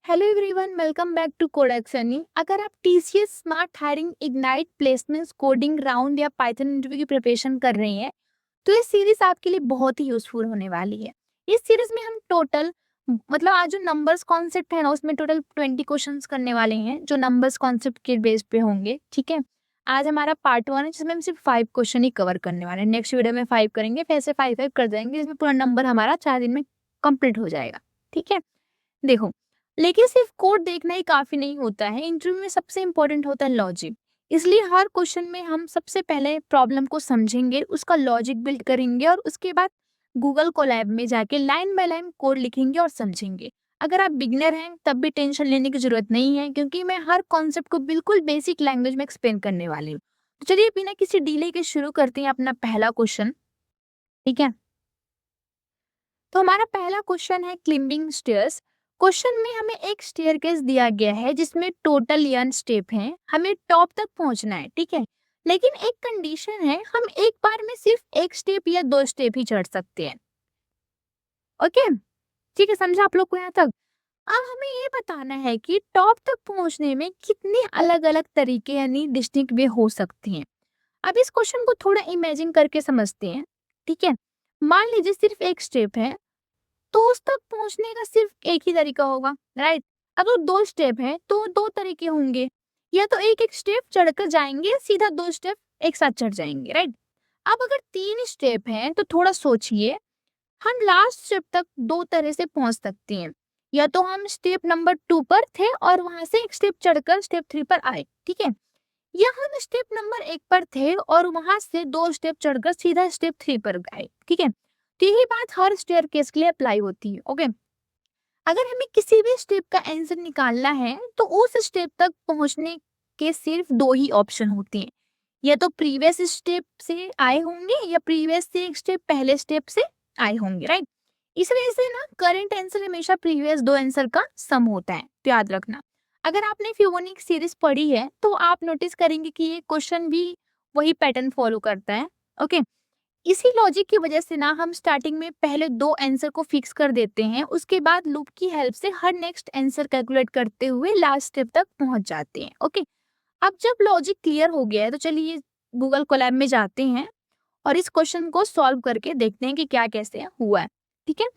Hello everyone, welcome back to Codexny. अगर आप TCS smart hiring ignite placements coding round या Python interview की preparation कर रही हैं तो ये सीरीज आपके लिए बहुत ही यूजफुल होने वाली है। इस सीरीज में हम टोटल मतलब आज जो नंबर्स कॉन्सेप्ट है ना उसमें टोटल 20 क्वेश्चंस करने वाले हैं जो नंबर्स कॉन्सेप्ट के बेस पे होंगे। ठीक है, आज हमारा पार्ट 1 है जिसमें हम सिर्फ 5 क्वेश्चन ही कवर करने वाले हैं। नेक्स्ट वीडियो में 5 करेंगे, फिर से 5 कर देंगे, इसमें पूरा नंबर हमारा 4 दिन में कंप्लीट हो जाएगा। ठीक है, देखो, लेकिन सिर्फ कोड देखना ही काफी नहीं होता है। इंटरव्यू में सबसे इंपॉर्टेंट होता है लॉजिक। इसलिए हर क्वेश्चन में हम सबसे पहले प्रॉब्लम को समझेंगे, उसका लॉजिक बिल्ड करेंगे और उसके बाद गूगल कोलैब में जाके लाइन बाय लाइन कोड लिखेंगे और समझेंगे। अगर आप बिगनर हैं तब भी टेंशन लेने की जरूरत नहीं है, क्योंकि मैं हर कॉन्सेप्ट को बिल्कुल बेसिक लैंग्वेज में एक्सप्लेन करने वाली हूँ। तो चलिए बिना किसी डिले के शुरू करते हैं अपना पहला क्वेश्चन। ठीक है, तो हमारा पहला क्वेश्चन है क्लिंबिंग स्टेयर्स। क्वेश्चन में हमें एक स्टेयरकेस दिया गया है जिसमें टोटल n स्टेप हैं, हमें टॉप तक पहुंचना है। ठीक है, लेकिन एक कंडीशन है, हम एक बार में सिर्फ एक स्टेप या 2 स्टेप ही चढ़ सकते हैं। ओके, ठीक है, समझा आप लोग को यहाँ तक? अब हमें ये बताना है कि टॉप तक पहुंचने में कितने अलग अलग तरीके यानी डिस्टिंक्ट वे हो सकते हैं। अब इस क्वेश्चन को थोड़ा इमेजिन करके समझते हैं। ठीक है, मान लीजिए सिर्फ एक स्टेप है तो उस तक पहुंचने का सिर्फ एक ही तरीका होगा, राइट? अगर 2 स्टेप है तो 2 तरीके होंगे, या तो एक एक स्टेप चढ़कर जाएंगे या सीधा 2 स्टेप एक साथ चढ़ जाएंगे, राइट? अब अगर 3 स्टेप है तो थोड़ा सोचिए, हम लास्ट स्टेप तक 2 तरह से पहुंच सकते हैं। या तो हम स्टेप नंबर 2 पर थे और वहां से एक स्टेप चढ़कर स्टेप 3 पर आए, ठीक है, या हम स्टेप नंबर 1 पर थे और वहां से 2 स्टेप चढ़कर सीधा स्टेप 3 पर गए। ठीक है, तो यही बात हर स्टेयरकेस के लिए अप्लाई होती है। ओके, अगर हमें किसी भी स्टेप का आंसर निकालना है तो उस स्टेप तक पहुंचने के सिर्फ 2 ही ऑप्शन होते हैं, या तो प्रीवियस स्टेप से आए होंगे या प्रीवियस से एक स्टेप पहले स्टेप से आए होंगे, राइट? इस वजह से ना करंट आंसर हमेशा प्रीवियस 2 आंसर का सम होता है, तो याद रखना। अगर आपने फिबोनाची सीरीज पढ़ी है तो आप नोटिस करेंगे कि ये क्वेश्चन भी वही पैटर्न फॉलो करता है। ओके, इसी लॉजिक की वजह से ना हम स्टार्टिंग में पहले 2 आंसर को फिक्स कर देते हैं, उसके बाद लूप की हेल्प से हर नेक्स्ट आंसर कैलकुलेट करते हुए लास्ट स्टेप तक पहुंच जाते हैं। ओके, अब जब लॉजिक क्लियर हो गया है तो चलिए गूगल कोलैब में जाते हैं और इस क्वेश्चन को सॉल्व करके देखते हैं कि क्या कैसे हुआ है। ठीक है,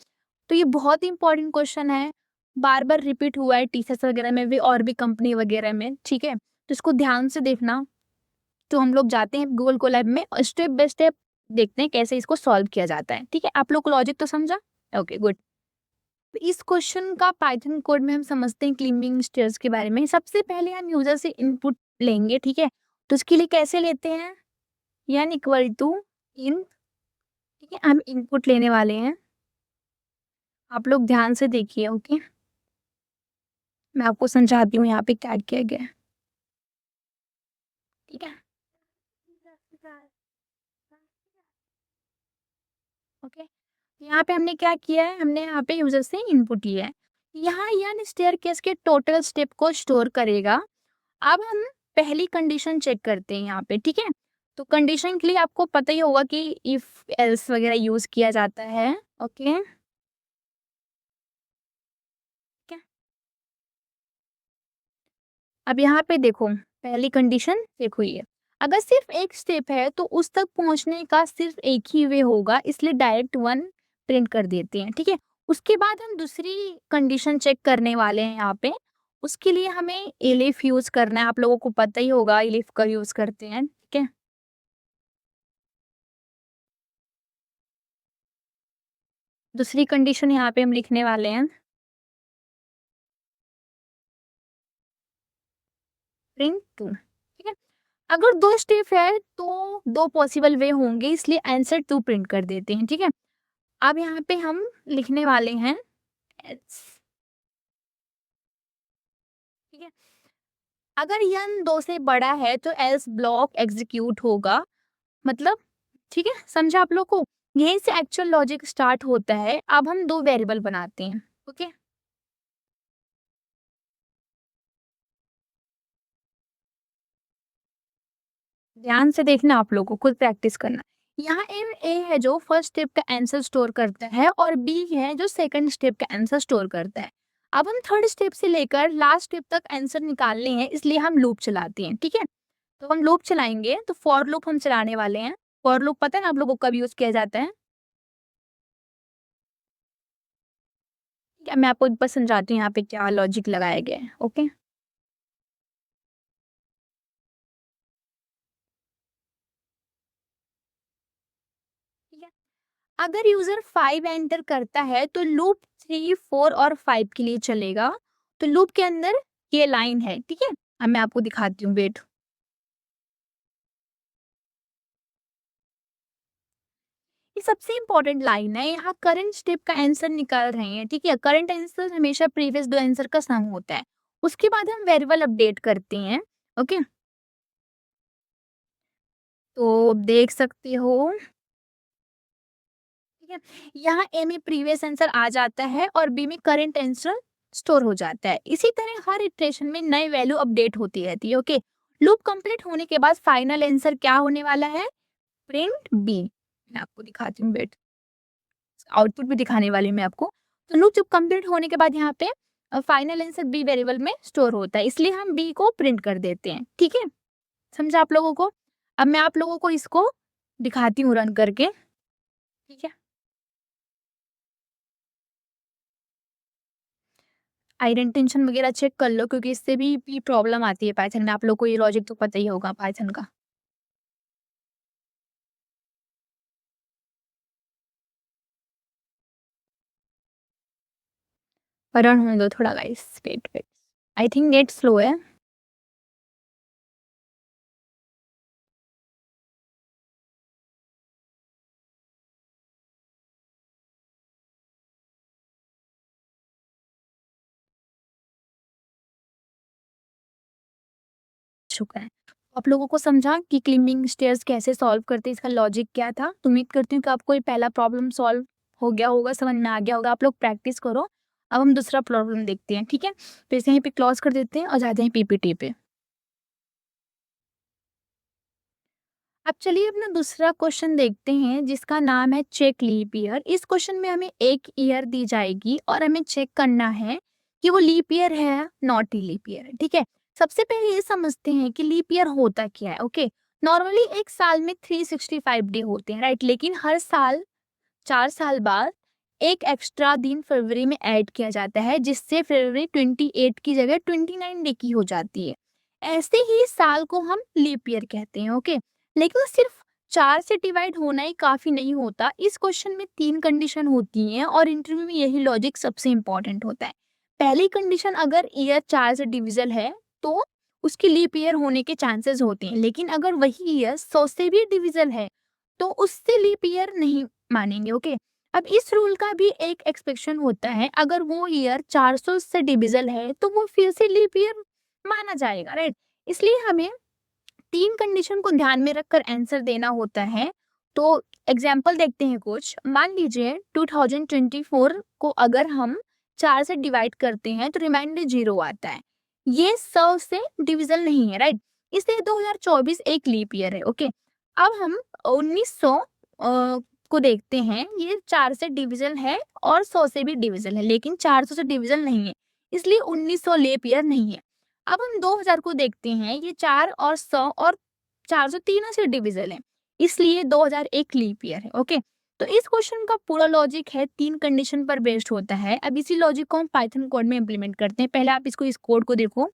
तो ये बहुत ही इंपॉर्टेंट क्वेश्चन है, बार बार रिपीट हुआ है टीसीएस वगैरह में भी और भी कंपनी वगैरह में। ठीक है, तो इसको ध्यान से देखना। तो हम लोग जाते हैं गूगल कोलैब में और स्टेप बाय स्टेप देखते हैं कैसे इसको सॉल्व किया जाता है। ठीक है, आप लोग को लॉजिक तो समझा? Okay, good. इस क्वेश्चन का पाइथन कोड में हम समझते हैं क्लिंबिंग स्टेयर्स के बारे में। सबसे पहले हम यूजर से इनपुट लेंगे। ठीक है, तो इसके लिए कैसे लेते हैं, n इक्वल टू इन। ठीक है, हम इनपुट लेने वाले हैं, आप लोग ध्यान से देखिए। ओके, मैं आपको समझाती हूँ यहाँ पे क्या किया गया है। ठीक है, ओके, यहाँ पे हमने क्या किया है, हमने यहाँ पे यूजर से इनपुट लिया है। यहाँ n स्टेयरकेस के टोटल स्टेप को स्टोर करेगा। अब हम पहली कंडीशन चेक करते हैं यहाँ पे। ठीक है, तो कंडीशन के लिए आपको पता ही होगा कि इफ एल्स वगैरह यूज किया जाता है। ओके, ठीक है, अब यहाँ पे देखो, पहली कंडीशन देखो, ये अगर सिर्फ एक स्टेप है तो उस तक पहुंचने का सिर्फ एक ही वे होगा, इसलिए डायरेक्ट 1 प्रिंट कर देते हैं। ठीक है, उसके बाद हम दूसरी कंडीशन चेक करने वाले हैं यहाँ पे। उसके लिए हमें एलिफ यूज करना है, आप लोगों को पता ही होगा एलिफ का यूज करते हैं। ठीक है, दूसरी कंडीशन यहाँ पे हम लिखने वाले हैं प्रिंट 2। ठीक है, अगर 2 स्टेप है तो 2 पॉसिबल वे होंगे, इसलिए आंसर 2 प्रिंट कर देते हैं। ठीक है, अब यहाँ पे हम लिखने वाले हैं एल्स। ठीक है, अगर यन 2 से बड़ा है तो एल्स ब्लॉक एग्जीक्यूट होगा, मतलब। ठीक है, समझा आप लोग को? यहीं से एक्चुअल लॉजिक स्टार्ट होता है। अब हम 2 वेरिएबल बनाते हैं। ओके, ध्यान से देखना, आप लोगों को खुद प्रैक्टिस करना। यहाँ ए है जो फर्स्ट स्टेप का आंसर स्टोर करता है और बी है जो सेकंड स्टेप का आंसर स्टोर करता है। अब हम थर्ड स्टेप से लेकर लास्ट स्टेप तक आंसर निकालने हैं, इसलिए हम लूप चलाते हैं, ठीक है। तो हम लूप चलाएंगे, तो फॉर लूप हम चलाने वाले हैं। फॉर लूप पता है ना आप लोगों को कब यूज किया जाता है? क्या मैं आपको एक बार समझाती हूँ यहाँ पे क्या लॉजिक लगाया गया है, ओके। ठीक है, अगर यूजर 5 एंटर करता है तो लूप 3, 4 और 5 के लिए चलेगा। तो लूप के अंदर ये लाइन है, ठीक है। अब मैं आपको दिखाती हूँ, वेट। ये सबसे इंपॉर्टेंट लाइन है, यहाँ करंट स्टेप का आंसर निकाल रहे हैं, ठीक है। करंट आंसर हमेशा प्रीवियस दो आंसर का सम होता है। उसके बाद हम वेरिएबल अपडेट करते हैं, ओके। तो देख सकते हो, ठीक है, यहाँ ए में प्रीवियस आंसर आ जाता है और बी में करंट आंसर स्टोर हो जाता है। इसी तरह हर इटरेशन में नई वैल्यू अपडेट होती रहती है, ओके। लूप कंप्लीट होने के बाद फाइनल आंसर क्या होने वाला है? Print B. मैं आपको दिखाती हूँ, वेट, आउटपुट भी दिखाने वाली हूँ मैं आपको। तो लूप जब कंप्लीट होने के बाद यहाँ पे फाइनल आंसर बी वेरिएबल में स्टोर होता है, इसलिए हम बी को प्रिंट कर देते हैं, ठीक है। समझा आप लोगों को? अब मैं आप लोगों को इसको दिखाती हूँ रन करके, ठीक है। आइडेंटिशन वगैरह चेक कर लो, क्योंकि इससे भी प्रॉब्लम आती है पाइथन में। आप लोग को ये लॉजिक तो पता ही होगा पाइथन का। रन होने दो थोड़ा guys, wait wait, I think net slow है। चुका है। आप लोगों को समझा कि क्लिंबिंग स्टेयर्स कैसे सॉल्व करते हैं, इसका लॉजिक क्या था? तो उम्मीद करती हूँ कि आपको ये पहला प्रॉब्लम सॉल्व हो गया होगा, समझ में आ गया होगा। आप लोग प्रैक्टिस करो। अब हम दूसरा प्रॉब्लम देखते हैं, ठीक है। तो इसे यहीं पे क्लोज कर देते हैं और जाते हैं पीपीटी पे। अब चलिए अपना दूसरा क्वेश्चन देखते हैं, जिसका नाम है चेक लीप ईयर। इस क्वेश्चन में हमें एक ईयर दी जाएगी और हमें चेक करना है कि वो लीप ईयर है, नॉट लीप ईयर है, ठीक है। सबसे पहले ये समझते हैं कि लीप ईयर होता क्या है, ओके। नॉर्मली एक साल में 365 डे होते हैं, राइट। लेकिन हर साल 4 साल बाद एक एक्स्ट्रा दिन फरवरी में ऐड किया जाता है, जिससे फरवरी 28 की जगह 29 डे की हो जाती है। ऐसे ही साल को हम लीप ईयर कहते हैं, ओके। लेकिन सिर्फ 4 से डिवाइड होना ही काफी नहीं होता। इस क्वेश्चन में 3 कंडीशन होती हैं और इंटरव्यू में यही लॉजिक सबसे इंपॉर्टेंट होता है। पहली कंडीशन, अगर ईयर 4 से डिविजल है तो उसकी लीप ईयर होने के चांसेस होते हैं। लेकिन अगर वही ईयर 100 से भी डिविजल है तो उससे लीप ईयर नहीं मानेंगे, ओके। अब इस रूल का भी एक एक्सपेक्शन होता है, अगर वो ईयर 400 से डिविजल है तो वो फिर से लीप ईयर माना जाएगा, राइट। इसलिए हमें 3 कंडीशन को ध्यान में रखकर आंसर देना होता है। तो एग्जाम्पल देखते हैं कुछ। मान लीजिए 2024 को अगर हम 4 से डिवाइड करते हैं तो रिमाइंडर 0 आता है। ये 100 से डिविजल नहीं है, राइट। इसलिए 2024 एक लीप ईयर है, ओके। अब हम 1900 को देखते हैं, ये 4 से डिविजल है और 100 से भी डिविजल है, लेकिन 400 से डिविजल नहीं है, इसलिए 1900 लीप ईयर नहीं है। अब हम 2000 को देखते हैं, ये 4 और 100 और 400 तीनों से डिविजल है, इसलिए 2001 लीप ईयर है, ओके। तो इस क्वेश्चन का पूरा लॉजिक है 3 कंडीशन पर बेस्ड होता है। अब इसी लॉजिक को हम पाइथन कोड में इंप्लीमेंट करते हैं। पहले आप इसको, इस कोड को देखो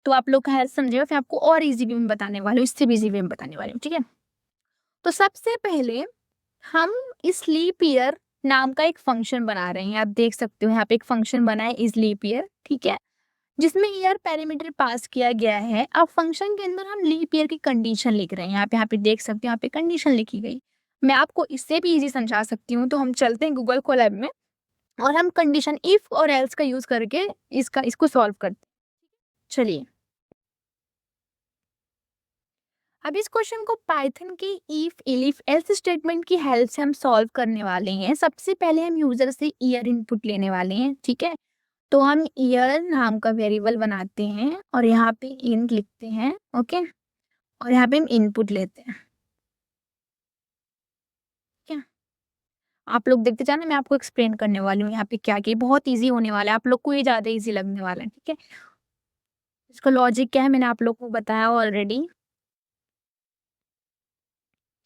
तो आप लोग का हेल्प समझेगा, फिर आपको और इजी वे में बताने वाली हूँ, इससे भी इजी वे में बताने वाली हूँ, ठीक है। तो सबसे पहले हम इस लीप ईयर नाम का एक फंक्शन बना रहे हैं। आप देख सकते हो यहाँ पे एक फंक्शन बना है इस लीप ईयर, ठीक है, जिसमें ईयर पैरामीटर पास किया गया है। अब फंक्शन के अंदर हम लीप ईयर की कंडीशन लिख रहे हैं। यहाँ पे देख सकते हो, यहाँ पे कंडीशन लिखी गई। मैं आपको इससे भी इजी समझा सकती हूँ। तो हम चलते हैं गूगल कोलैब में और हम कंडीशन इफ और एल्स का यूज करके इसको सॉल्व करते हैं। चलिए, अब इस क्वेश्चन को पाइथन की इफ एलिफ एल्स स्टेटमेंट की हेल्प से हम सॉल्व करने वाले हैं। सबसे पहले हम यूजर से ईयर इनपुट लेने वाले हैं, ठीक है। तो हम ईयर नाम का वेरिएबल बनाते हैं और यहाँ पे इंट लिखते हैं, ओके। और यहाँ पे हम इनपुट लेते हैं, ठीक है। आप लोग देखते जाना, मैं आपको एक्सप्लेन करने वाली हूँ यहाँ पे क्या-क्या, बहुत ईज़ी होने वाला है, आप लोग को ये ज़्यादा ईज़ी लगने वाला है, ठीक है? इसका लॉजिक क्या है मैंने आप लोग को बताया ऑलरेडी,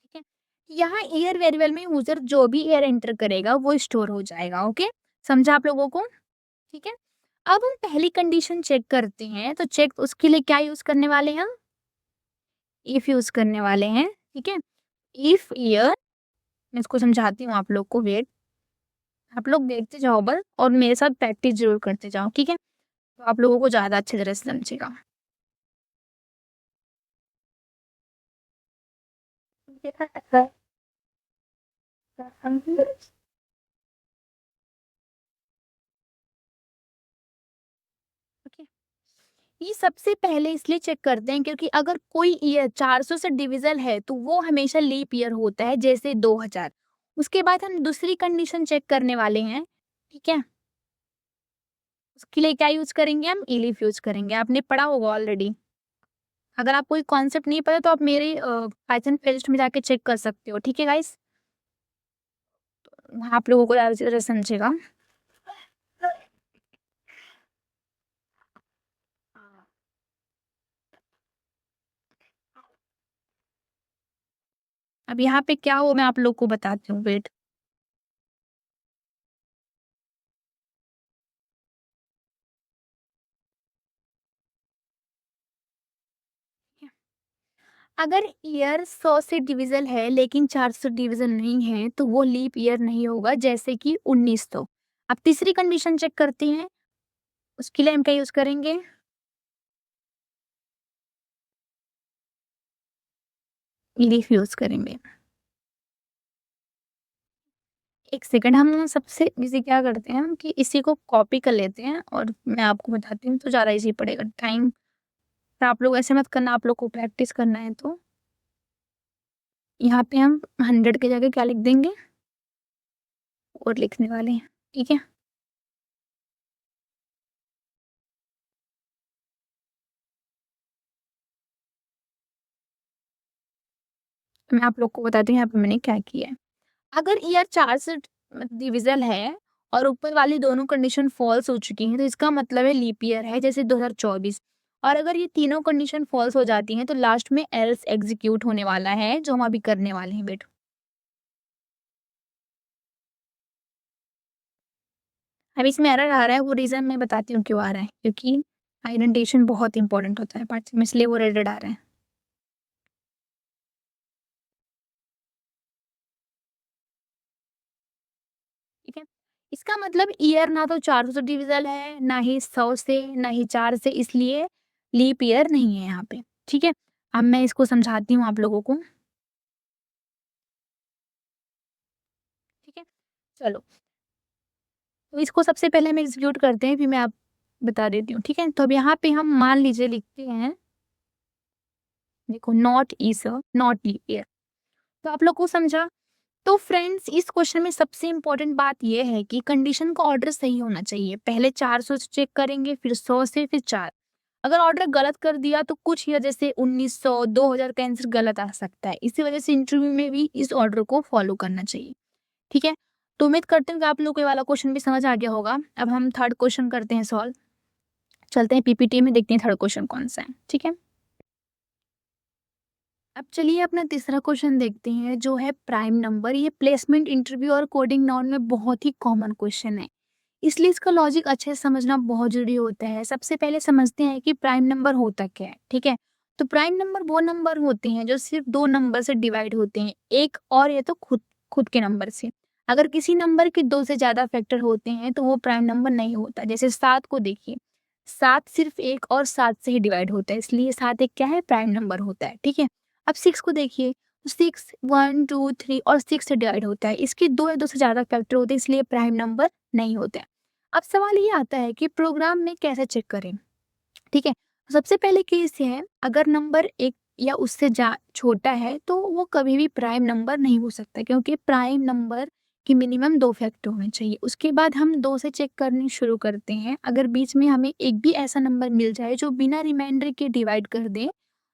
ठीक है? यहाँ एयर वेरिएबल में यूज़र जो भी एयर एंटर करेगा वो स्टोर हो जाएगा, ओके? समझा आप लोगों को? ठीक है? अब हम पहली कंडीशन चेक करते हैं, तो चेक उसके लिए क्या यूज़ करने वाले हैं हम? इफ यूज़ करने वाले हैं, ठीक है? इफ ईयर मैं इसको समझाती हूँ आप लोग को, वेट, आप लोग देखते जाओ बस और मेरे साथ प्रैक्टिस ज़रूर करते जाओ, ठीक है? तो आप लोगों को ज़्यादा अच्छी तरह से समझेगा। ओके, ये सबसे पहले इसलिए चेक करते हैं क्योंकि अगर कोई ईयर 400 से डिविज़ल है तो वो हमेशा लीप ईयर होता है, जैसे 2000। उसके बाद हम दूसरी कंडीशन चेक करने वाले हैं, ठीक है? उसके लिए क्या यूज़ करेंगे हम? एलिफ यूज़ करेंगे, आपने पढ़ा होगा ऑलरेडी। अगर आपको कोई कॉन्सेप्ट नहीं पता तो आप मेरे पाइथन प्लेलिस्ट में जाके चेक कर सकते हो, ठीक है गाइस? वहाँ आप लोगों को ज़्यादा अच्छी तरह समझेगा। अब यहाँ पे क्या हुआ मैं आप लोग को बताती हूँ, वेट। अगर ईयर 100 से डिविज़ल है लेकिन 400 डिविज़ल नहीं है तो वो लीप ईयर नहीं होगा, जैसे कि 1900। अब तीसरी कंडीशन चेक करते हैं, उसके लिए हम क्या यूज़ करेंगे? लीफ यूज़ करेंगे। एक सेकंड, हम सबसे इज़ी क्या करते हैं हम कि इसी को कॉपी कर लेते हैं और मैं आपको बताती हूँ तो ज़्यादा ईज़ी पड़ेगा। टाइम तो आप लोग ऐसे मत करना, आप लोग को प्रैक्टिस करना है तो यहाँ पे हम 100 की जगह क्या लिख देंगे? और लिखने वाले हैं, ठीक है? मैं आप लोग को बताती हूँ यहाँ पे मैंने क्या किया है। अगर ईयर 4 से डिविज़ल है और ऊपर वाली दोनों कंडीशन फ़ॉल्स हो चुकी हैं, तो इसका मतलब है लीप ईयर है, जैसे 2024। और अगर ये तीनों कंडीशन फ़ॉल्स हो जाती हैं, तो लास्ट में एल्स एग्ज़ीक्यूट होने वाला है, जो हम अभी करने वाले हैं बेटा। अब इसमें एरर आ रहा है, वो रीज़न मैं बताती हूँ क्यों आ रहा है, क्योंकि आइडेंटिफ़िकेशन बहुत इंपॉर्टेंट होता है पार्ट्स में, इसलिए वो एरर आ रहा है, ठीक है? इसका मतलब ईयर ना तो 400 से डिविज़ल है, ना ही 100 से, ना ही 4 से, इसलिए लीप ईयर नहीं है यहाँ पे, ठीक है? अब मैं इसको समझाती हूँ आप लोगों को, ठीक है? चलो, तो इसको सबसे पहले हम एग्ज़ीक्यूट करते हैं, फिर मैं आप बता देती हूँ, ठीक है? तो अब यहाँ पे हम मान लीजिए लिखते हैं, देखो, not is a not leap year, तो आप लोग को समझा? तो फ्रेंड्स, इस क्वेश्चन में सबसे इम्पोर्टेंट बात ये है कि कंडीशन का ऑर्डर सही होना चाहिए। पहले 400 से चेक करेंगे, फिर 100 से, फिर 4। अगर ऑर्डर गलत कर दिया तो कुछ ईयर जैसे 1900, 2000 का आंसर गलत आ सकता है। इसी वजह से इंटरव्यू में भी इस ऑर्डर को फॉलो करना चाहिए, ठीक है? तो उम्मीद करते हैं कि आप लोग को ये वाला क्वेश्चन भी समझ आ गया होगा। अब हम थर्ड क्वेश्चन करते हैं सॉल्व। चलते हैं पीपीटी में, देखते हैं थर्ड क्वेश्चन कौन-सा है, ठीक है? अब चलिए अपना तीसरा क्वेश्चन देखते हैं, जो है प्राइम नंबर। ये प्लेसमेंट, इंटरव्यू और कोडिंग नाउन में बहुत ही कॉमन क्वेश्चन है, इसलिए इसका लॉजिक अच्छे से समझना बहुत जरूरी होता है। सबसे पहले समझते हैं कि प्राइम नंबर होता क्या है, ठीक है? तो प्राइम नंबर वो नंबर होते हैं जो सिर्फ दो नंबर से डिवाइड होते हैं, एक और ये तो खुद खुद के नंबर से। अगर किसी नंबर के दो से ज्यादा फैक्टर होते हैं तो वो प्राइम नंबर नहीं होता। जैसे 7 को देखिए, 7 सिर्फ एक और 7 से ही डिवाइड होता है, इसलिए 7 एक क्या है, प्राइम नंबर होता है, ठीक है? अब 6 को देखिए, 6 1 2 3 और 6 से डिवाइड होता है, इसके दो या दो से ज्यादा फैक्टर होते हैं, इसलिए प्राइम नंबर नहीं होता है। अब सवाल ये आता है कि प्रोग्राम में कैसे चेक करें, ठीक है? सबसे पहले केस ये है, अगर नंबर एक या उससे छोटा है तो वो कभी भी प्राइम नंबर नहीं हो सकता, क्योंकि प्राइम नंबर की मिनिमम दो फैक्टर होने चाहिए। उसके बाद हम दो से चेक करनी शुरू करते हैं। अगर बीच में हमें एक भी ऐसा नंबर मिल जाए जो बिना रिमाइंडर के डिवाइड कर दे,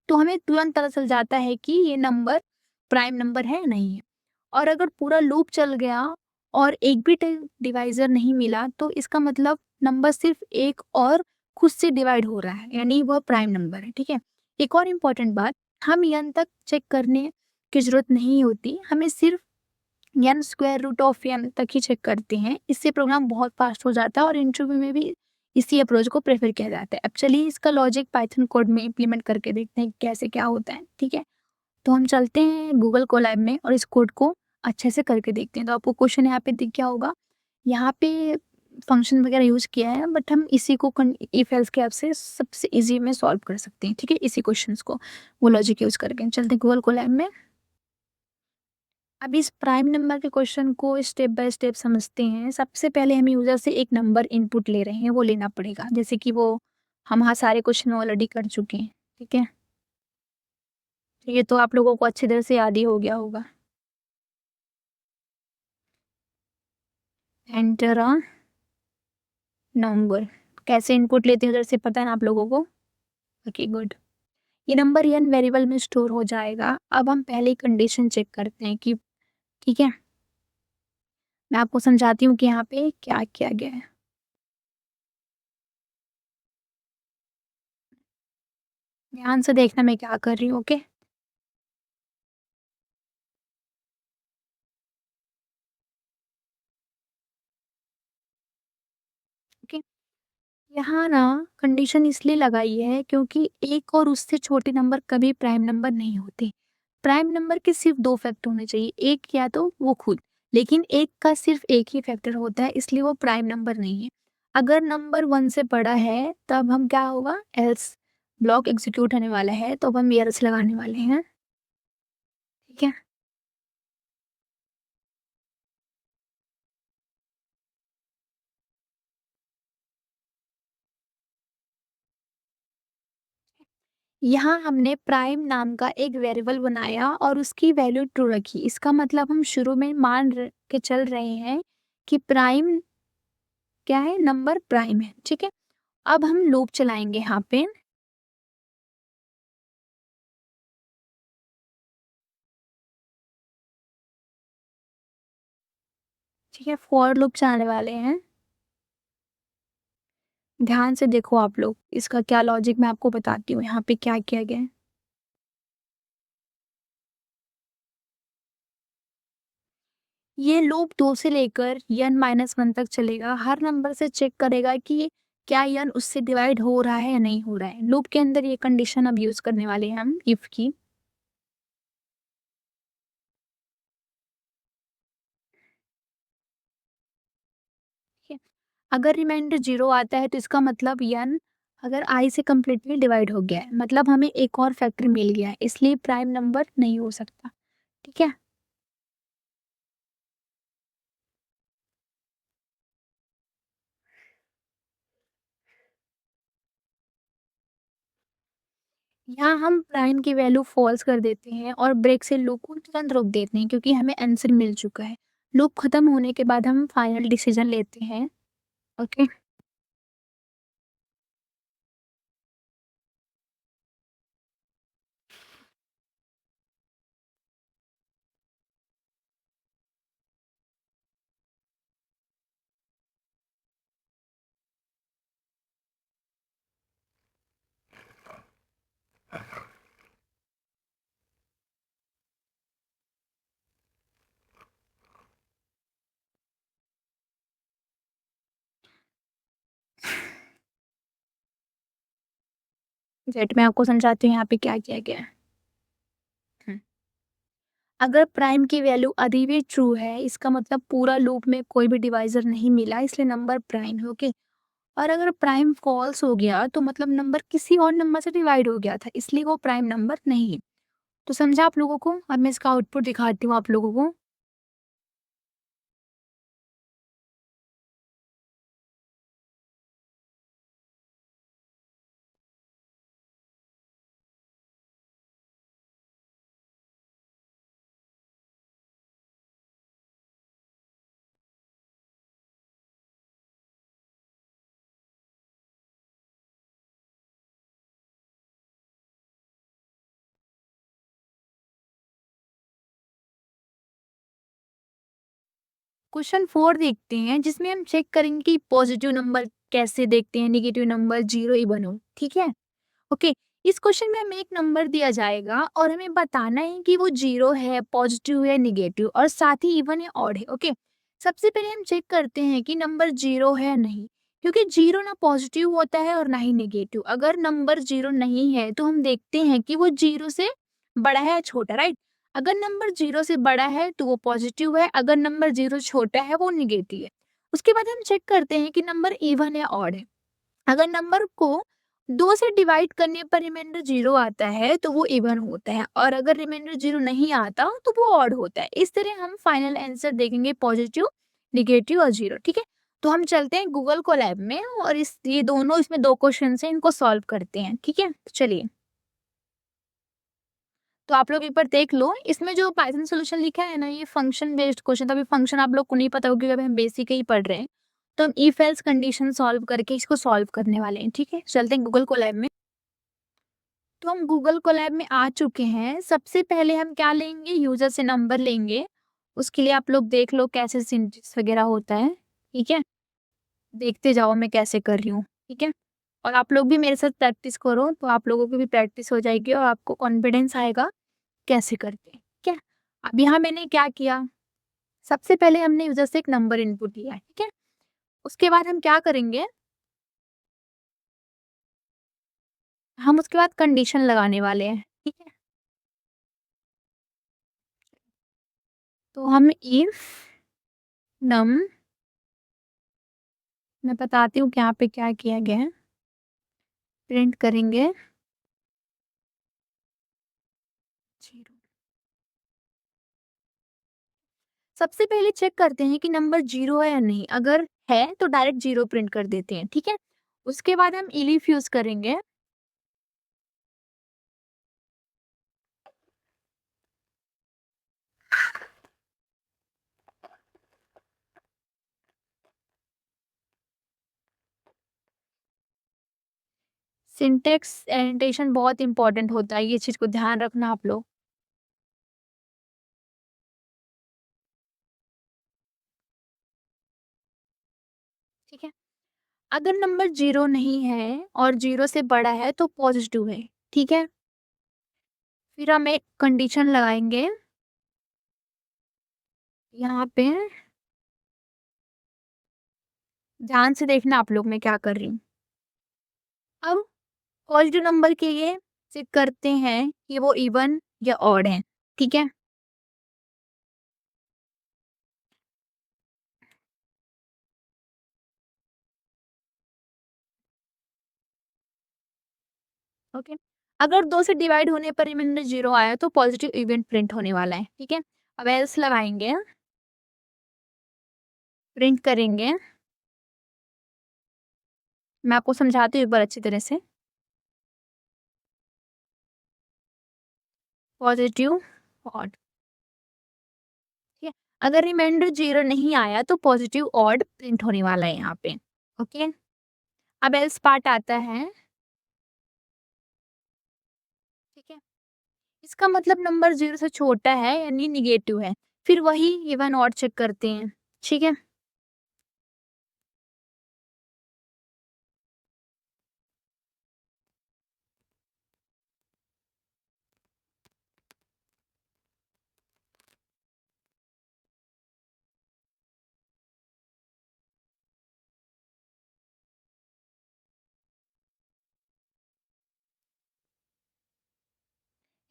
तो हमें तुरंत पता चल जाता है कि ये नंबर प्राइम नंबर है या नहीं है। और अगर पूरा लूप चल गया और एक भी डिवाइज़र नहीं मिला तो इसका मतलब नंबर सिर्फ एक और खुद से डिवाइड हो रहा है, यानी वह प्राइम नंबर है, ठीक है? एक और इम्पॉर्टेंट बात, हम n तक चेक करने की ज़रूरत नहीं होती, हमें सिर्फ n square root of n तक ही चेक करते हैं। इससे प्रोग्राम बहुत फास्ट हो जाता है और इंटरव्यू में भी इसी अप्रोच को प्रेफर किया जाता है। अब चलिए इसका लॉजिक पाइथन कोड में इम्प्लीमेंट करके देखते हैं कि कैसे क्या होता है, ठीक है? तो हम चलते हैं गूगल कोलैब में और इस कोड को अच्छे से करके देखते हैं। तो आपको क्वेश्चन यहाँ पे दिख गया होगा। यहाँ पे फंक्शन वगैरह यूज़ किया है, बट हम इसी को इफ एल्स के हेल्प से सबसे ईज़ी में सॉल्व कर सकते हैं, ठीक है? इसी क्वेश्चंस को वो लॉजिक यूज़ करके। चलते हैं गूगल कोलैब में। अब इस प्राइम नंबर के क्वेश्चन को स्टेप बाय स्टेप समझते हैं। सबसे पहले हमें यूज़र से एक नंबर इनपुट ले रहे हैं, वो लेना पड़ेगा। जैसे कि वो हम वहाँ सारे क्वेश्चन ऑलरेडी कर चुके हैं, ठीक है? ये तो आप लोगों को अच्छी तरह से याद ही हो गया होगा। एंटर अ नंबर, कैसे इनपुट लेते हैं उधर से पता है ना आप लोगों को? Okay good. ये नंबर n वेरिएबल में स्टोर हो जाएगा। अब हम पहले कंडीशन चेक करते हैं कि ठीक है, मैं आपको समझाती हूँ कि यहाँ पे क्या किया गया है। ध्यान से देखना मैं क्या कर रही हूँ, ओके? ओके, यहाँ ना कंडीशन इसलिए लगाई है क्योंकि एक और उससे छोटे नंबर कभी प्राइम नंबर नहीं होते। प्राइम नंबर के सिर्फ 2 फैक्टर होने चाहिए, एक या तो वो खुद, लेकिन एक का सिर्फ एक ही फैक्टर होता है, इसलिए वो प्राइम नंबर नहीं है। अगर नंबर 1 से बड़ा है तब हम क्या होगा, एल्स ब्लॉक एग्जीक्यूट होने वाला है, तो अब हम एल्स लगाने वाले हैं, ठीक है? यहाँ हमने प्राइम नाम का एक वेरिएबल बनाया और उसकी वैल्यू ट्रू रखी। इसका मतलब हम शुरू में के चल रहे हैं कि प्राइम क्या है, नंबर प्राइम है, ठीक है? अब हम लूप चलाएंगे यहाँ पे, ठीक है? फॉर लूप चलाने वाले हैं। ध्यान से देखो आप लोग, इसका क्या लॉजिक मैं आपको बताती हूँ यहाँ पे क्या किया गया है। ये लूप 2 से लेकर n-1 तक चलेगा। हर नंबर से चेक करेगा कि क्या n उससे डिवाइड हो रहा है या नहीं हो रहा है। लूप के अंदर ये कंडीशन अब यूज़ करने वाले हैं हम इफ की। ठीक है? अगर रिमाइंडर 0 आता है तो इसका मतलब n अगर i से कंप्लीटली डिवाइड हो गया है, मतलब हमें एक और फैक्टर मिल गया है, इसलिए प्राइम नंबर नहीं हो सकता, ठीक है? यहाँ हम प्राइम की वैल्यू फॉल्स कर देते हैं और ब्रेक से लूप को तुरंत रोक देते हैं क्योंकि हमें आंसर मिल चुका है। लूप खत्म होने के बाद हम फाइनल डिसीजन लेते हैं, ओके? जेट मैं आपको समझाती हूँ यहाँ पे क्या किया गया है। हम्म, अगर प्राइम की वैल्यू अभी भी ट्रू है, इसका मतलब पूरा लूप में कोई भी डिवाइजर नहीं मिला, इसलिए नंबर प्राइम है, ओके? और अगर प्राइम फॉल्स हो गया तो मतलब नंबर किसी और नंबर से डिवाइड हो गया था, इसलिए वो प्राइम नंबर नहीं है। तो समझा आप लोगों को? अब मैं इसका आउटपुट दिखाती हूँ आप लोगों को। क्वेश्चन 4 देखते हैं जिसमें हम चेक करेंगे कि पॉजिटिव नंबर कैसे देखते हैं, नेगेटिव नंबर 0 इवन हो, ठीक है? ओके, इस क्वेश्चन में हमें एक नंबर दिया जाएगा और हमें बताना है कि वो 0 है, पॉजिटिव है, नेगेटिव और साथ ही इवन है, ऑड है, ओके? सबसे पहले हम चेक करते हैं कि नंबर 0 है या नहीं, क्योंकि 0 ना पॉजिटिव होता है और ना ही नेगेटिव। अगर नंबर 0 नहीं है तो हम देखते हैं कि वो 0 से बड़ा है या छोटा, राइट? अगर नंबर 0 से बड़ा है तो वो पॉजिटिव है, अगर नंबर 0 छोटा है वो नेगेटिव है। उसके बाद हम चेक करते हैं कि नंबर इवन है, ऑड है। अगर नंबर को 2 से डिवाइड करने पर रिमाइंडर 0 आता है तो वो इवन होता है और अगर रिमाइंडर 0 नहीं आता तो वो ऑड होता है। इस तरह हम फाइनल आंसर देखेंगे पॉजिटिव, नेगेटिव और 0, ठीक है? तो हम चलते हैं गूगल कोलैब में और इस ये दोनों इसमें 2 क्वेश्चन हैं, इनको सॉल्व करते हैं, ठीक है? तो चलिए। तो आप लोग एक बार देख लो, इसमें जो पाइथन सॉल्यूशन लिखा है ना, ये फंक्शन बेस्ड क्वेश्चन था। अभी फंक्शन आप लोग को नहीं पता होगा क्योंकि अभी हम बेसिक ही पढ़ रहे हैं। तो हम इफ एल्स कंडीशन सॉल्व करके इसको सॉल्व करने वाले हैं, ठीक है? चलते हैं गूगल कोलैब में। तो हम गूगल कोलैब में आ चुके हैं। सबसे पहले हम क्या लेंगे, यूजर से नंबर लेंगे। उसके लिए आप लोग देख लो कैसे सिंटेक्स वगैरह होता है, ठीक है? देखते जाओ मैं कैसे कर रही हूँ, ठीक है? और आप लोग भी मेरे साथ प्रैक्टिस करो तो आप लोगों की भी प्रैक्टिस हो जाएगी और आपको कॉन्फिडेंस आएगा कैसे करते हैं, ठीक है? अब यहाँ मैंने क्या किया, सबसे पहले हमने यूजर से एक नंबर इनपुट लिया है, ठीक है? उसके बाद हम क्या करेंगे, हम उसके बाद कंडीशन लगाने वाले हैं, ठीक है? तो हम इफ नम, मैं बताती हूँ कि यहाँ पे क्या किया गया है, प्रिंट करेंगे 0। सबसे पहले चेक करते हैं कि नंबर 0 है या नहीं, अगर है तो डायरेक्ट 0 प्रिंट कर देते हैं, ठीक है? उसके बाद हम इलिफ यूज करेंगे। सिंटेक्स एनोटेशन बहुत इंपॉर्टेंट होता है, ये चीज को ध्यान रखना आप लोग, ठीक है? अगर नंबर 0 नहीं है और 0 से बड़ा है तो पॉजिटिव है, ठीक है? फिर हम एक कंडीशन लगाएंगे यहाँ पे, ध्यान से देखना आप लोग मैं क्या कर रही हूँ। अब पॉजिटिव नंबर के लिए चेक करते हैं कि वो इवन या ऑड है, ठीक है? ओके, अगर 2 से डिवाइड होने पर रिमाइंडर 0 आया तो पॉजिटिव इवेंट प्रिंट होने वाला है, ठीक है? अब एल्स लगाएंगे, प्रिंट करेंगे, मैं आपको समझाती हूँ एक बार अच्छी तरह से। पॉजिटिव, ऑड, ठीक है? अगर रिमाइंडर 0 नहीं आया तो पॉजिटिव ऑड प्रिंट होने वाला है यहाँ पे, ओके? अब एल्स पार्ट आता है, ठीक है? इसका मतलब नंबर 0 से छोटा है यानी नेगेटिव है। फिर वही इवन ऑड चेक करते हैं, ठीक है?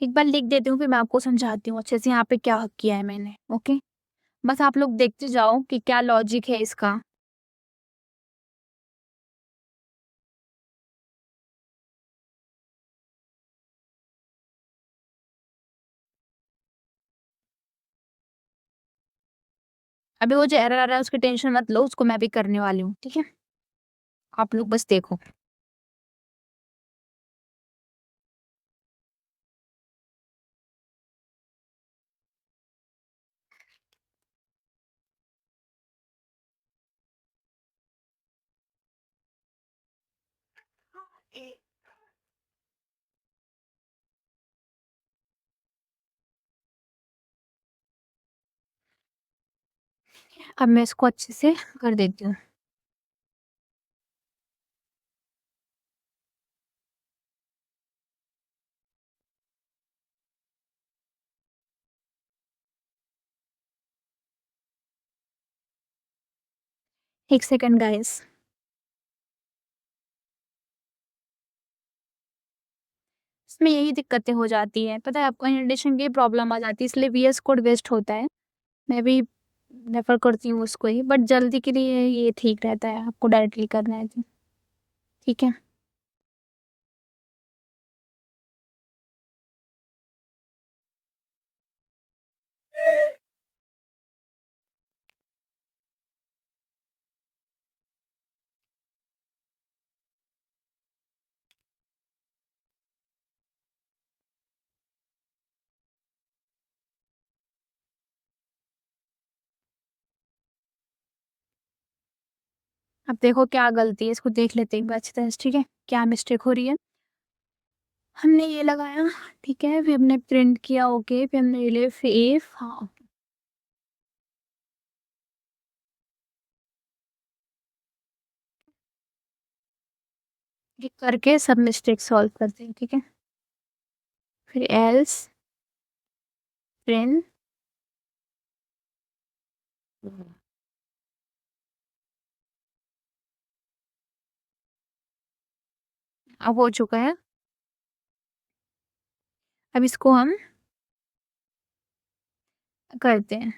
एक बार लिख देती हूँ फिर मैं आपको समझाती हूँ अच्छे से यहाँ पे क्या किया है मैंने, ओके? बस आप लोग देखते जाओ कि क्या लॉजिक है इसका। अभी वो जो एरर आ रहा है उसकी टेंशन मत लो, उसको मैं भी करने वाली हूँ, ठीक है? आप लोग बस देखो। अब मैं इसको अच्छे से कर देती हूँ। एक सेकंड गाइस। इसमें यही दिक्कतें हो जाती हैं, पता है आपको, इनविटेशन की प्रॉब्लम आ जाती है, इसलिए वीएस कोड वेस्ट होता है। मैं भी रेफर करती हूँ उसको ही, बट जल्दी के लिए ये ठीक रहता है, आपको डायरेक्टली करना है तो ठीक है। अब देखो क्या गलती है, इसको देख लेते हैं एक बार अच्छी तरह से, ठीक है, क्या मिस्टेक हो रही है। हमने ये लगाया, ठीक है, फिर हमने प्रिंट किया, ओके, फिर हमने ये ले फेफ, हाँ, ये करके सब मिस्टेक सॉल्व करते हैं, ठीक है। फिर एल्स प्रिंट, अब हो चुका है। अब इसको हम करते हैं,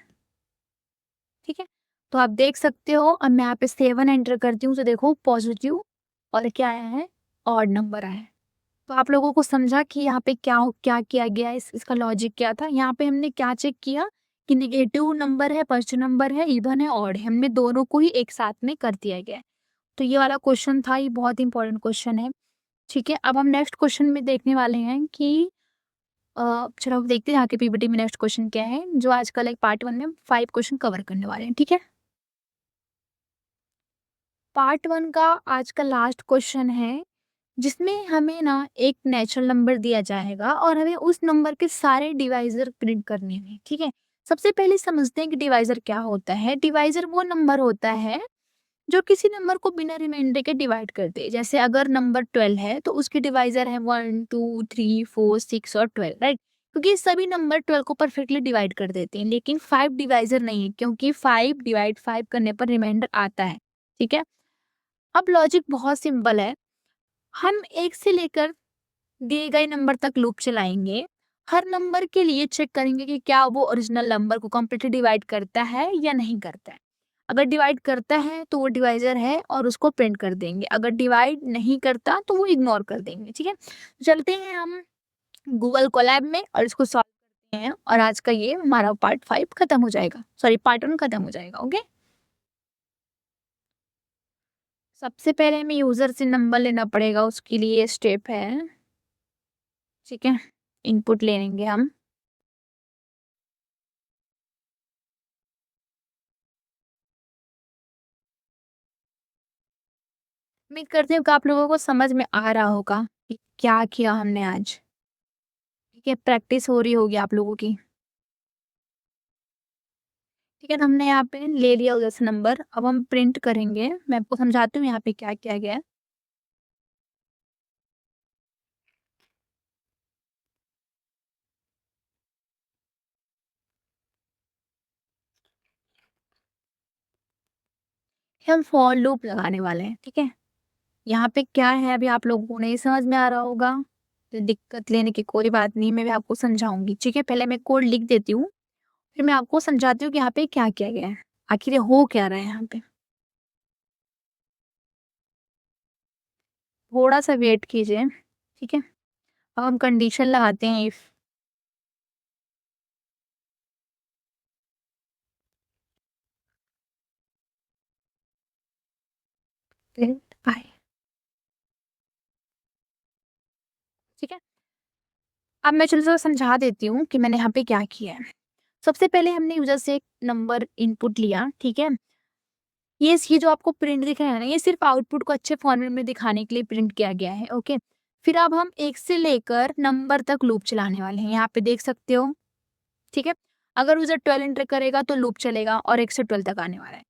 ठीक है। तो आप देख सकते हो, अब मैं यहाँ पे 7 एंटर करती हूँ तो देखो पॉजिटिव और क्या आया है, ऑड नंबर आया है। तो आप लोगों को समझा कि यहाँ पे क्या क्या किया गया है, इसका लॉजिक क्या था। यहाँ पे हमने क्या चेक किया कि नेगेटिव नंबर है, पॉजिटिव नंबर है, इवन है, ऑड है, हमने दोनों को ही एक साथ में कर दिया गया है। तो ये वाला क्वेश्चन था, ये बहुत इंपॉर्टेंट क्वेश्चन है, ठीक है। अब हम नेक्स्ट क्वेश्चन में देखने वाले हैं कि चलो अब देखते हैं यहाँ के पीपीटी में नेक्स्ट क्वेश्चन क्या है, जो आज का लाइक पार्ट 1 में 5 क्वेश्चन कवर करने वाले हैं, ठीक है। पार्ट 1 का आज का लास्ट क्वेश्चन है, जिसमें हमें ना एक नेचुरल नंबर दिया जाएगा और हमें उस नंबर के सारे डिवाइजर प्रिंट करने हैं, ठीक है। सबसे पहले समझते हैं कि डिवाइजर क्या होता है। डिवाइजर वो नंबर होता है जो किसी नंबर को बिना रिमाइंडर के डिवाइड कर दे। जैसे अगर नंबर 12 है तो उसके डिवाइजर है 1 2 3 4 6 और 12, राइट। क्योंकि ये सभी नंबर 12 को परफेक्टली डिवाइड कर देते हैं, लेकिन 5 डिवाइजर नहीं है, क्योंकि 5 डिवाइड 5 करने पर रिमाइंडर आता है, ठीक है। अब लॉजिक बहुत सिंपल है, हम एक से लेकर दिए गए नंबर तक लूप चलाएंगे। हर नंबर के लिए चेक करेंगे कि क्या वो ओरिजिनल नंबर को कंप्लीटली डिवाइड करता है या नहीं करता है। अगर डिवाइड करता है तो वो डिवाइजर है और उसको प्रिंट कर देंगे, अगर डिवाइड नहीं करता तो वो इग्नोर कर देंगे, ठीक है। चलते हैं हम गूगल कोलैब में और इसको सॉल्व करते हैं, और आज का ये हमारा पार्ट 5 खत्म हो जाएगा, सॉरी पार्ट 1 खत्म हो जाएगा, ओके। सबसे पहले हमें यूजर से नंबर लेना पड़ेगा, उसके लिए स्टेप है, ठीक है। इनपुट ले लेंगे हम, उम्मीद करती हूँ कि आप लोगों को समझ में आ रहा होगा कि क्या किया हमने आज, ठीक है। प्रैक्टिस हो रही होगी आप लोगों की, ठीक है। तो हमने यहाँ पे ले लिया उधर से नंबर, अब हम प्रिंट करेंगे। मैं आपको समझाती हूँ यहाँ पे क्या किया गया है। हम फॉर लूप लगाने वाले हैं, ठीक है। यहाँ पे क्या है अभी आप लोगों को नहीं समझ में आ रहा होगा, तो दिक्कत लेने की कोई बात नहीं, मैं भी आपको समझाऊंगी, ठीक है। पहले मैं कोड लिख देती हूँ, फिर मैं आपको समझाती हूँ कि यहाँ पे क्या किया गया है, आखिर ये हो क्या रहा है यहाँ पे। थोड़ा सा वेट कीजिए, ठीक है। अब हम कंडीशन लगाते हैं, इफ प्रिंट आई, ठीक है। अब मैं चलो सा समझा देती हूँ कि मैंने यहाँ पे क्या किया है। सबसे पहले हमने यूजर से एक नंबर इनपुट लिया, ठीक है। ये जो आपको प्रिंट दिख रहा है ना, ये सिर्फ आउटपुट को अच्छे फॉर्मेट में दिखाने के लिए प्रिंट किया गया है, ओके। फिर अब हम एक से लेकर नंबर तक लूप चलाने वाले हैं, यहाँ पे देख सकते हो, ठीक है। अगर यूजर 12 एंटर करेगा तो लूप चलेगा और 1 से 12 तक आने वाला है।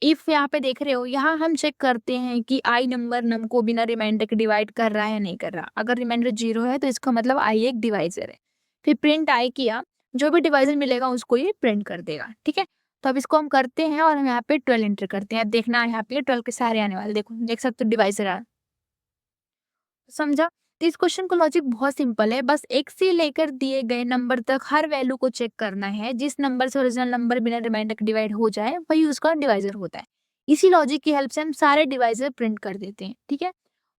इफ यहाँ पे देख रहे हो, यहाँ हम चेक करते हैं कि आई नंबर नम को बिना रिमाइंडर के डिवाइड कर रहा है या नहीं कर रहा। अगर रिमाइंडर 0 है तो इसका मतलब आई एक डिवाइजर है। फिर प्रिंट आई किया, जो भी डिवाइजर मिलेगा उसको ये प्रिंट कर देगा। ठीक है, तो अब इसको हम करते हैं और हम यहाँ पे 12 एंटर करते हैं। देखना यहाँ पे 12 के सारे आने वाले, देखो देख सकते हो डिवाइजर आ, समझा? तो इस क्वेश्चन का लॉजिक बहुत सिंपल है, बस एक से लेकर दिए गए नंबर तक हर वैल्यू को चेक करना है। जिस नंबर से ओरिजिनल नंबर बिना रिमाइंडर के डिवाइड हो जाए वही उसका डिवाइजर होता है। इसी लॉजिक की हेल्प से हम सारे डिवाइजर प्रिंट कर देते हैं। ठीक है,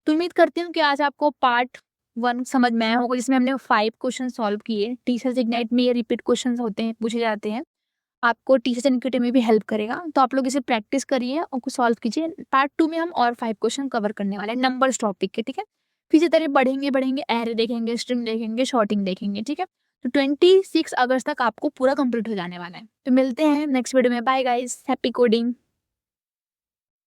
तो उम्मीद करती हूँ कि आज आपको पार्ट 1 समझ में आया होगा, जिसमें हमने 5 क्वेश्चन सॉल्व किए। टीचर्स इग्नाइट में ये रिपीट क्वेश्चन होते हैं, पूछे जाते हैं। आपको टीचर्स इग्नाइट में भी हेल्प करेगा, तो आप लोग इसे प्रैक्टिस करिए और सॉल्व कीजिए। पार्ट 2 में हम और 5 क्वेश्चन कवर करने वाले हैं नंबर्स टॉपिक के। ठीक है, फिर इसी तरह बढ़ेंगे, एरे देखेंगे, स्ट्रिंग देखेंगे, शॉर्टिंग देखेंगे। ठीक है, तो 26 अगस्त तक आपको पूरा कंप्लीट हो जाने वाला है। तो मिलते हैं नेक्स्ट वीडियो में। Bye guys, happy coding.